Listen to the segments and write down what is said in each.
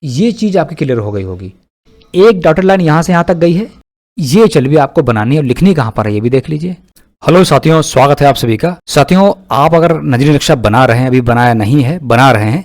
ये चीज़ आपकी क्लियर हो गई होगी। एक डॉटेड लाइन यहाँ से यहाँ तक गई है, ये चल भी आपको बनानी है और लिखनी कहाँ पर है ये भी देख लीजिए। हेलो साथियों, स्वागत है आप सभी का। साथियों, आप अगर नजरी नक्शा बना रहे हैं, अभी बनाया नहीं है, बना रहे हैं,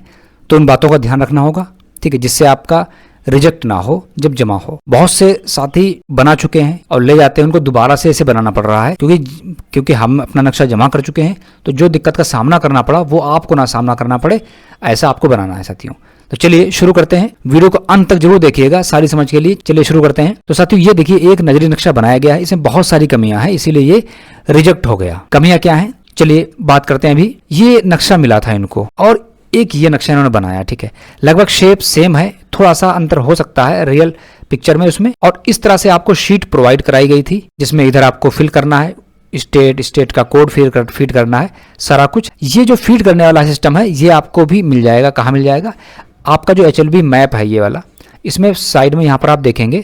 तो उन बातों का ध्यान रखना होगा, ठीक है, जिससे आपका रिजेक्ट ना हो जब जमा हो। बहुत से साथी बना चुके हैं और ले जाते हैं, उनको दोबारा से इसे बनाना पड़ रहा है क्योंकि हम अपना नक्शा जमा कर चुके हैं। तो जो दिक्कत का सामना करना पड़ा वो आपको ना सामना करना पड़े, ऐसा आपको बनाना है साथियों। तो चलिए शुरू करते हैं, वीडियो को अंत तक जरूर देखिएगा सारी समझ के लिए। चलिए शुरू करते हैं। तो साथियों ये देखिए, एक नजरी नक्शा बनाया गया है, इसमें बहुत सारी कमियां हैं, इसीलिए ये रिजेक्ट हो गया। कमियां क्या हैं, चलिए बात करते हैं। अभी ये नक्शा मिला था इनको और एक ये नक्शा इन्होंने बनाया, ठीक है, लगभग शेप सेम है, थोड़ा सा अंतर हो सकता है रियल पिक्चर में उसमें। और इस तरह से आपको शीट प्रोवाइड कराई गई थी, जिसमें इधर आपको फिल करना है, स्टेट का कोड फीड करना है, सारा कुछ। ये जो फीड करने वाला सिस्टम है ये आपको भी मिल जाएगा। कहाँ मिल जाएगा? आपका जो HLB मैप है ये वाला, इसमें साइड में यहाँ पर आप देखेंगे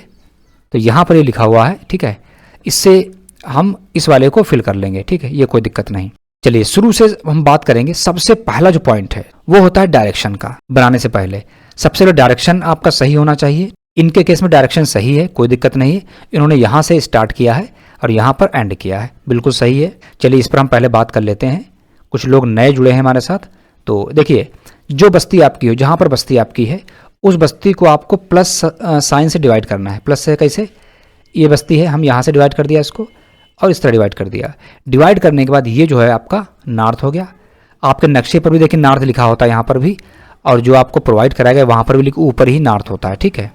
तो यहाँ पर ये लिखा हुआ है, ठीक है। इससे हम इस वाले को फिल कर लेंगे, ठीक है, ये कोई दिक्कत नहीं। चलिए शुरू से हम बात करेंगे। सबसे पहला जो पॉइंट है वो होता है डायरेक्शन का। बनाने से पहले सबसे पहले डायरेक्शन आपका सही होना चाहिए। इनके केस में डायरेक्शन सही है, कोई दिक्कत नहीं है। इन्होंने यहाँ से स्टार्ट किया है और यहाँ पर एंड किया है, बिल्कुल सही है। चलिए इस पर हम पहले बात कर लेते हैं। कुछ लोग नए जुड़े हैं हमारे साथ। तो देखिए, जो बस्ती आपकी हो, जहाँ पर बस्ती आपकी है, उस बस्ती को आपको प्लस साइन से डिवाइड करना है। प्लस से कैसे? ये बस्ती है, हम यहाँ से डिवाइड कर दिया इसको और इस तरह डिवाइड कर दिया। डिवाइड करने के बाद ये जो है आपका नॉर्थ हो गया। आपके नक्शे पर भी देखिए नॉर्थ लिखा होता है यहाँ पर भी, और जो आपको प्रोवाइड कराया गया वहाँ पर भी ऊपर ही नॉर्थ होता है, ठीक है।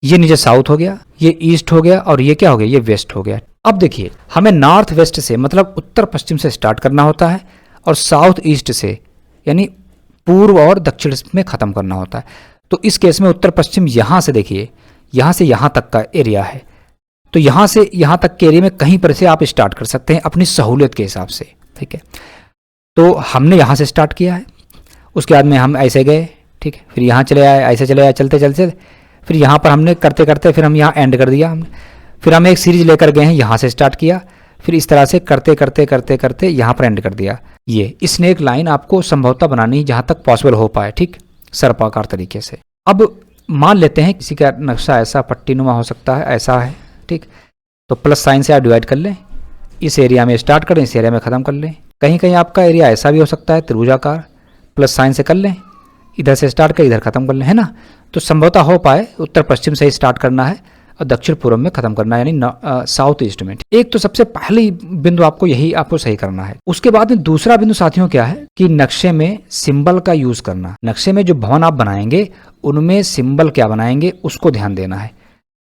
ये नीचे साउथ हो गया, ये ईस्ट हो गया और ये क्या हो गया? ये वेस्ट हो गया। अब देखिए, हमें नॉर्थ वेस्ट से मतलब उत्तर पश्चिम से स्टार्ट करना होता है और साउथ ईस्ट से यानी पूर्व और दक्षिण में ख़त्म करना होता है। तो इस केस में उत्तर पश्चिम यहाँ से देखिए, यहाँ से यहाँ तक का एरिया है, तो यहाँ से यहाँ तक के एरिया में कहीं पर से आप स्टार्ट कर सकते हैं अपनी सहूलियत के हिसाब से, ठीक है। तो हमने यहाँ से स्टार्ट किया है, उसके बाद में हम ऐसे गए, ठीक है, फिर यहाँ चले आए, ऐसे चले आए, चलते चलते फिर यहाँ पर हमने करते करते फिर हम यहाँ एंड कर दिया हमने। फिर हम एक सीरीज लेकर गए हैं, यहाँ से स्टार्ट किया, फिर इस तरह से करते करते करते करते यहाँ पर एंड कर दिया। ये स्नेक लाइन आपको संभवतः बनानी जहाँ तक पॉसिबल हो पाए, ठीक, सर्पाकार तरीके से। अब मान लेते हैं किसी का नक्शा ऐसा पट्टीनुमा हो सकता है, ऐसा है, ठीक, तो प्लस साइन से आप डिवाइड कर लें। इस एरिया में स्टार्ट करें, इस एरिया में ख़त्म कर लें। कहीं कहीं आपका एरिया ऐसा भी हो सकता है त्रिभुजाकार, प्लस साइन से कर लें, इधर से स्टार्ट कर इधर ख़त्म कर लें, है ना। तो संभवतः हो पाए उत्तर पश्चिम से ही स्टार्ट करना है और दक्षिण पूर्व में खत्म करना है, यानी साउथ ईस्ट में। एक तो सबसे पहली बिंदु आपको सही करना है। उसके बाद में दूसरा बिंदु साथियों क्या है कि नक्शे में सिंबल का यूज करना। नक्शे में जो भवन आप बनाएंगे उनमें सिंबल क्या बनाएंगे उसको ध्यान देना है।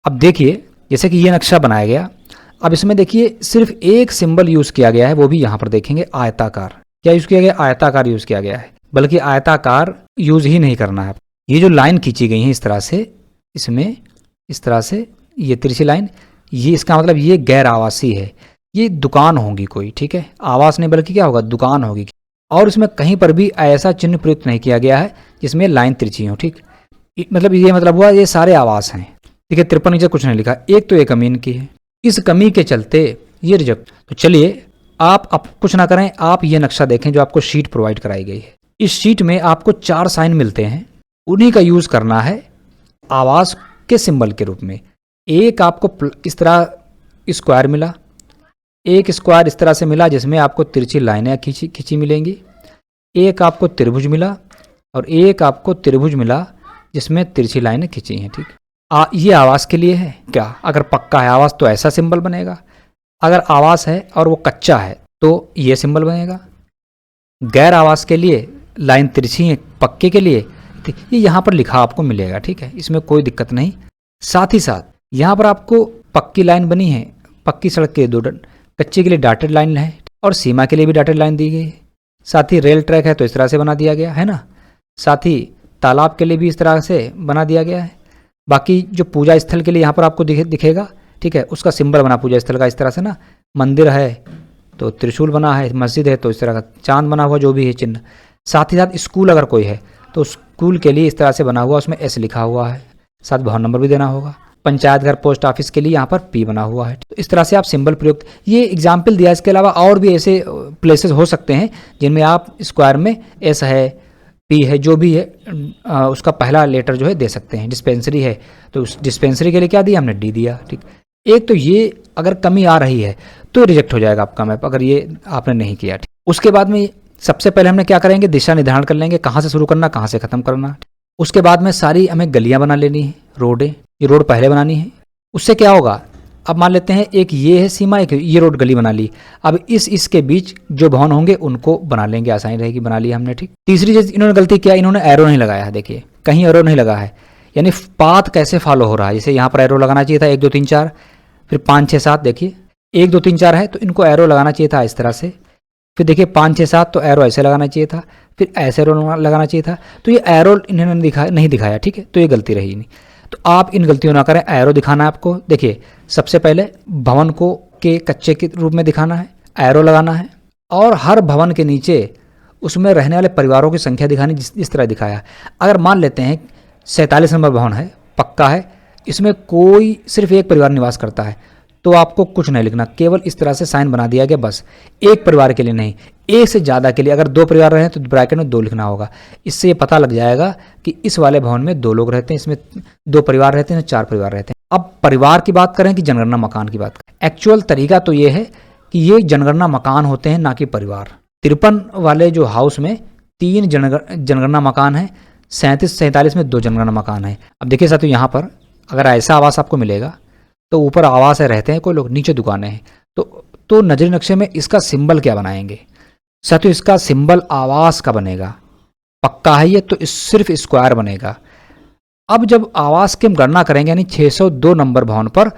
अब देखिए, जैसे कि ये नक्शा बनाया गया, अब इसमें देखिए सिर्फ एक सिंबल यूज किया गया है, वो भी यहाँ पर देखेंगे आयताकार। क्या यूज किया गया? आयताकार यूज किया गया है। बल्कि आयताकार यूज ही नहीं करना है। ये जो लाइन खींची गई है इस तरह से, इसमें इस तरह से ये तिरछी लाइन, ये इसका मतलब ये गैर आवासीय है, ये दुकान होगी कोई, ठीक है, आवास नहीं बल्कि क्या होगा? दुकान होगी। और इसमें कहीं पर भी ऐसा चिन्ह प्रयुक्त नहीं किया गया है जिसमें लाइन तिरछी हो, ठीक। मतलब ये मतलब हुआ ये सारे आवास हैं, ठीक है। 53 नीचे कुछ नहीं लिखा। एक तो ये कमी इनकी है, इस कमी के चलते ये रिजेक्ट। तो चलिए आप अब कुछ ना करें, आप ये नक्शा देखें जो आपको शीट प्रोवाइड कराई गई है। इस शीट में आपको 4 साइन मिलते हैं, उन्हीं का यूज करना है आवास के सिंबल के रूप में। एक आपको इस तरह स्क्वायर मिला, एक स्क्वायर इस तरह से मिला जिसमें आपको तिरछी लाइनें खींची मिलेंगी, एक आपको त्रिभुज मिला और एक आपको त्रिभुज मिला जिसमें तिरछी लाइनें खींची हैं, ठीक। ये आवास के लिए है क्या? अगर पक्का है आवास तो ऐसा सिंबल बनेगा, अगर आवास है और वो कच्चा है तो ये सिंबल बनेगा। गैर आवास के लिए लाइन तिरछी है, पक्के के लिए ये यहाँ पर लिखा आपको मिलेगा, ठीक है, इसमें कोई दिक्कत नहीं। साथ ही साथ यहाँ पर आपको पक्की लाइन बनी है, पक्की सड़क के 2 कच्चे के लिए डॉटेड लाइन है और सीमा के लिए भी डॉटेड लाइन दी गई है। साथ ही रेल ट्रैक है तो इस तरह से बना दिया गया है ना। साथ ही तालाब के लिए भी इस तरह से बना दिया गया है। बाकी जो पूजा स्थल के लिए यहाँ पर आपको दिखेगा, ठीक है, उसका सिंबल बना पूजा स्थल का इस तरह से ना। मंदिर है तो त्रिशूल बना है, मस्जिद है तो इस तरह का चांद बना हुआ जो भी है चिन्ह। साथ ही साथ स्कूल अगर कोई है तो स्कूल के लिए इस तरह से बना हुआ, उसमें S लिखा हुआ है, साथ भवन नंबर भी देना होगा। पंचायत घर पोस्ट ऑफिस के लिए यहाँ पर P बना हुआ है। तो इस तरह से आप सिंबल प्रयुक्त, ये एग्जाम्पल दिया। इसके अलावा और भी ऐसे प्लेसेस हो सकते हैं जिनमें आप स्क्वायर में S है, पी है, जो भी है उसका पहला लेटर जो है दे सकते हैं। डिस्पेंसरी है तो उस डिस्पेंसरी के लिए क्या दिया हमने, डी दिया। ठीक, एक तो ये अगर कमी आ रही है तो रिजेक्ट हो जाएगा आपका मैप, अगर ये आपने नहीं किया। ठीक, उसके बाद में सबसे पहले हमने क्या करेंगे, दिशा निर्धारण कर लेंगे, कहाँ से शुरू करना कहाँ से खत्म करना। उसके बाद में सारी हमें गलियां बना लेनी है, रोड है, ये रोड पहले बनानी है। उससे क्या होगा, अब मान लेते हैं एक ये है सीमा, एक ये रोड गली बना ली। अब इसके बीच जो भवन होंगे उनको बना लेंगे, आसानी रहेगी, बना लिया हमने। ठीक, तीसरी चीज इन्होंने गलती किया, इन्होंने एरो नहीं लगाया है। देखिए कहीं एरो नहीं लगा है, यानी पाथ कैसे फॉलो हो रहा है। जैसे यहाँ पर एरो लगाना चाहिए था 1 2 3 4, फिर 5 6 7। देखिए 1 2 3 4 है तो इनको एरो लगाना चाहिए था इस तरह से। फिर देखिए 5 6 7 तो एरो ऐसे लगाना चाहिए था, फिर ऐसे एरो लगाना चाहिए था। तो ये एरो इन्होंने नहीं दिखाया। ठीक है, तो ये गलती रही नहीं। तो आप इन गलतियों ना करें, एरो दिखाना है आपको। देखिए सबसे पहले भवन को के कच्चे के रूप में दिखाना है, एरो लगाना है, और हर भवन के नीचे उसमें रहने वाले परिवारों की संख्या दिखानी, जिस तरह दिखाया। अगर मान लेते हैं 47 नंबर भवन है, पक्का है, इसमें कोई सिर्फ एक परिवार निवास करता है, तो आपको कुछ नहीं लिखना, केवल इस तरह से साइन बना दिया गया, बस एक परिवार के लिए नहीं, एक से ज़्यादा के लिए। अगर 2 परिवार रहे तो ब्रैकेट में 2 लिखना होगा। इससे ये पता लग जाएगा कि इस वाले भवन में 2 लोग रहते हैं, इसमें 2 परिवार रहते हैं, 4 परिवार रहते हैं। अब परिवार की बात करें कि जनगणना मकान की बात करें, एक्चुअल तरीका तो ये है कि ये जनगणना मकान होते हैं, ना कि परिवार। 53 वाले जो हाउस में 3 जनगणना मकान है, 47 में 2 जनगणना मकान है। अब देखिए साथियों, यहाँ पर अगर ऐसा आवास आपको मिलेगा तो ऊपर आवास है, रहते हैं कोई लोग, नीचे दुकानें हैं, तो नजरी नक्शे में इसका सिंबल क्या बनाएंगे साथियों, इसका सिंबल आवास का बनेगा। पक्का है ये, तो सिर्फ स्क्वायर बनेगा। अब जब आवास की हम गणना करेंगे, यानी 602 नंबर भवन पर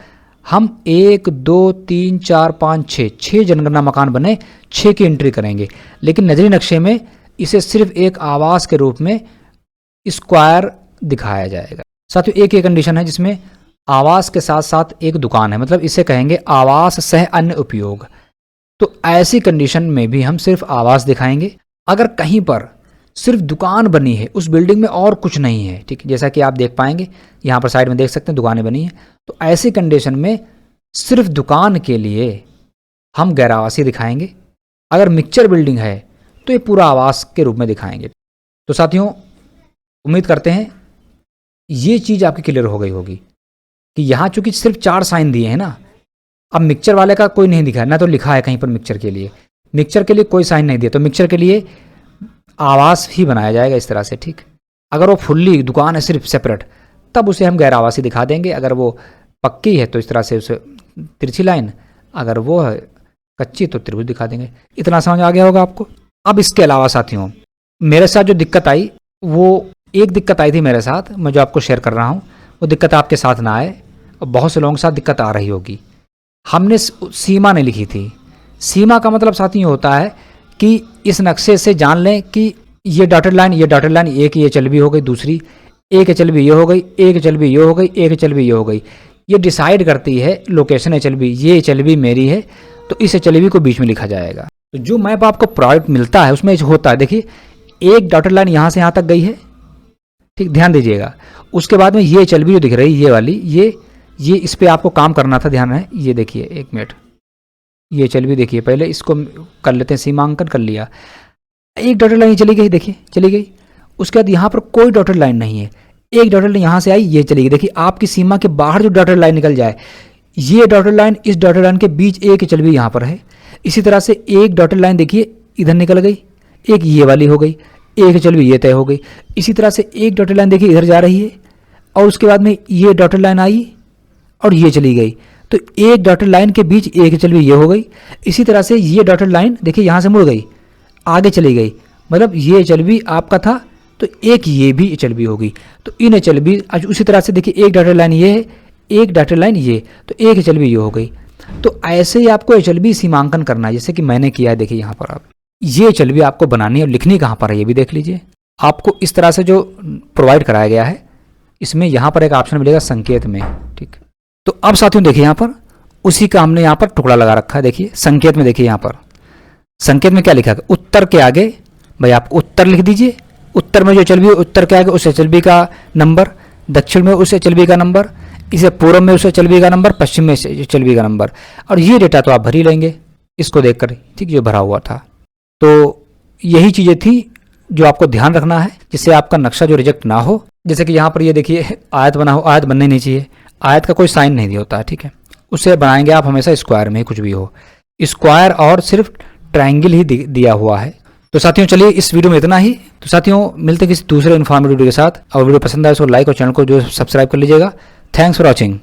हम 1 2 3 4 5 6 जनगणना मकान बने, 6 की एंट्री करेंगे। लेकिन नजरी नक्शे में इसे सिर्फ एक आवास के रूप में स्क्वायर दिखाया जाएगा। साथियों एक कंडीशन है जिसमें आवास के साथ साथ एक दुकान है, मतलब इसे कहेंगे आवास सह अन्य उपयोग। तो ऐसी कंडीशन में भी हम सिर्फ आवास दिखाएंगे। अगर कहीं पर सिर्फ दुकान बनी है, उस बिल्डिंग में और कुछ नहीं है, ठीक, जैसा कि आप देख पाएंगे यहाँ पर साइड में देख सकते हैं दुकानें बनी हैं, तो ऐसी कंडीशन में सिर्फ दुकान के लिए हम गैर आवासीय दिखाएंगे। अगर मिक्सचर बिल्डिंग है तो ये पूरा आवास के रूप में दिखाएंगे। तो साथियों उम्मीद करते हैं ये चीज़ आपकी क्लियर हो गई होगी कि यहाँ चूंकि सिर्फ 4 साइन दिए हैं ना, अब मिक्सचर वाले का कोई नहीं दिखा है ना, तो लिखा है कहीं पर मिक्सचर के लिए कोई साइन नहीं दिया, तो मिक्सचर के लिए आवास ही बनाया जाएगा इस तरह से। ठीक, अगर वो फुल्ली दुकान है सिर्फ सेपरेट, तब उसे हम गैर आवासीय दिखा देंगे। अगर वो पक्की है तो इस तरह से उसे तिरछी लाइन, अगर वो है कच्ची तो त्रिभुज दिखा देंगे। इतना समझ आ गया होगा आपको। अब इसके अलावा साथियों मेरे साथ जो दिक्कत आई, वो एक दिक्कत आई थी मेरे साथ, मैं जो आपको शेयर कर रहा हूँ, वो दिक्कत आपके साथ ना आए, और बहुत से लोगों के साथ दिक्कत आ रही होगी। हमने सीमा नहीं लिखी थी। सीमा का मतलब साथियों होता है कि इस नक्शे से जान लें कि ये डॉटेड लाइन, एक ये एचएलबी हो गई, दूसरी एक एचएलबी ये हो गई, एक एचएलबी ये हो गई, एक एचएलबी ये हो गई। ये डिसाइड करती है लोकेशन एचएलबी, ये एचएलबी मेरी है तो इस एचएलबी को बीच में लिखा जाएगा। तो जो मैप आपको प्रोडक्ट मिलता है उसमें होता है, देखिए एक डॉटेड लाइन यहाँ से यहाँ तक गई है, ठीक, ध्यान दीजिएगा। उसके बाद में ये एचएलबी जो दिख रही है, ये वाली, ये इस पे आपको काम करना था, ध्यान है। ये देखिए 1 मिनट, ये एचएलबी देखिए, पहले इसको कर लेते हैं, सीमांकन कर लिया, एक डॉटेड लाइन चली गई, देखिए चली गई। उसके बाद यहाँ पर कोई डॉटेड लाइन नहीं है, एक डॉटेड लाइन यहाँ से आई, ये चली गई। देखिए आपकी सीमा के बाहर जो डॉटेड लाइन निकल जाए, ये डॉटेड लाइन इस डॉटेड लाइन के बीच एक एचएलबी यहाँ पर है। इसी तरह से एक डॉटेड लाइन देखिए इधर निकल गई, एक ये वाली हो गई, एक एचएलबी ये तय हो गई। इसी तरह से एक डॉटेड लाइन देखिए इधर जा रही है, और उसके बाद में ये डॉटेड लाइन आई और ये चली गई, तो एक डॉटेड लाइन के बीच एक एचएलबी ये हो गई। इसी तरह से ये डॉटेड लाइन देखिए यहाँ से मुड़ गई, आगे चली गई, मतलब ये एचएलबी आपका था तो एक ये भी एचएलबी होगी। तो इन एचएलबी उसी तरह से देखिए एक डॉटेड लाइन ये है, एक डॉटेड लाइन ये, तो एक एचएलबी ये हो गई। तो ऐसे ही आपको एचएलबी सीमांकन करना है, जैसे कि मैंने किया है। देखिए यहाँ पर आप ये एचएलबी आपको बनानी है और लिखनी कहाँ पर है ये भी देख लीजिए। आपको इस तरह से जो प्रोवाइड कराया गया है, इसमें यहाँ पर एक ऑप्शन मिलेगा संकेत में, ठीक। तो अब साथियों देखिए यहाँ पर उसी का हमने यहाँ पर टुकड़ा लगा रखा है। देखिए संकेत में, देखिए यहाँ पर संकेत में क्या लिखा है, उत्तर के आगे भाई आप उत्तर लिख दीजिए। उत्तर में जो एचएलबी है, उत्तर के आगे उस एचएलबी का नंबर, दक्षिण में उस एचएलबी का नंबर, इसे पूर्व में उस एचएलबी का नंबर, पश्चिम में एचएलबी का नंबर। और ये डेटा तो आप भर ही लेंगे इसको देखकर, ठीक, जो भरा हुआ था। तो यही चीज़ें थी जो आपको ध्यान रखना है जिससे आपका नक्शा जो रिजेक्ट ना हो। जैसे कि यहाँ पर ये देखिए आयत बना हो, आयत बनने नहीं चाहिए, आयत का कोई साइन नहीं दिया होता है, ठीक है। उससे बनाएंगे आप हमेशा स्क्वायर में ही, कुछ भी हो स्क्वायर और सिर्फ ट्रायंगल ही दिया हुआ है। तो साथियों चलिए इस वीडियो में इतना ही। तो साथियों मिलते किसी दूसरे इन्फॉर्मेटिव वीडियो के साथ, और वीडियो पसंद आए तो लाइक और चैनल को जो सब्सक्राइब कर लीजिएगा। Thanks for watching.